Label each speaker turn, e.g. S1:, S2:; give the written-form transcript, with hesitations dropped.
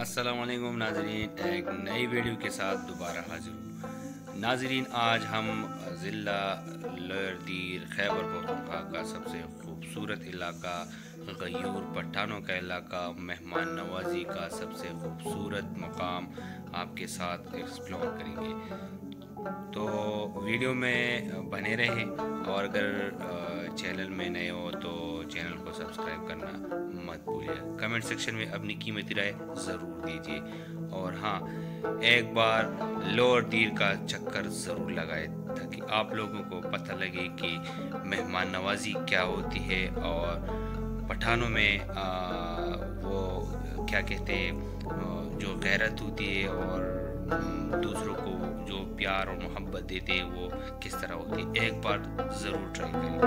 S1: अस्सलाम वालेकुम नाजरीन, एक नई वीडियो के साथ दोबारा हाजिर हूँ। नाजरीन, आज हम ज़िला लोअर दीर खैबर पख्तूनख्वा का सबसे खूबसूरत इलाका गयूर पठानों का इलाका, मेहमान नवाजी का सबसे खूबसूरत मकाम आपके साथ एक्सप्लोर करेंगे। तो वीडियो में बने रहें और अगर चैनल में नए हो तो चैनल को सब्सक्राइब करना मत भूलिए। कमेंट सेक्शन में अपनी कीमती राय ज़रूर दीजिए और हाँ, एक बार लोअर दीर का चक्कर ज़रूर लगाए ताकि आप लोगों को पता लगे कि मेहमान नवाजी क्या होती है और पठानों में वो क्या कहते हैं, जो गैरत होती है और दूसरों को जो प्यार और मोहब्बत देते हैं वो किस तरह होती है। एक बार ज़रूर ट्राई करें।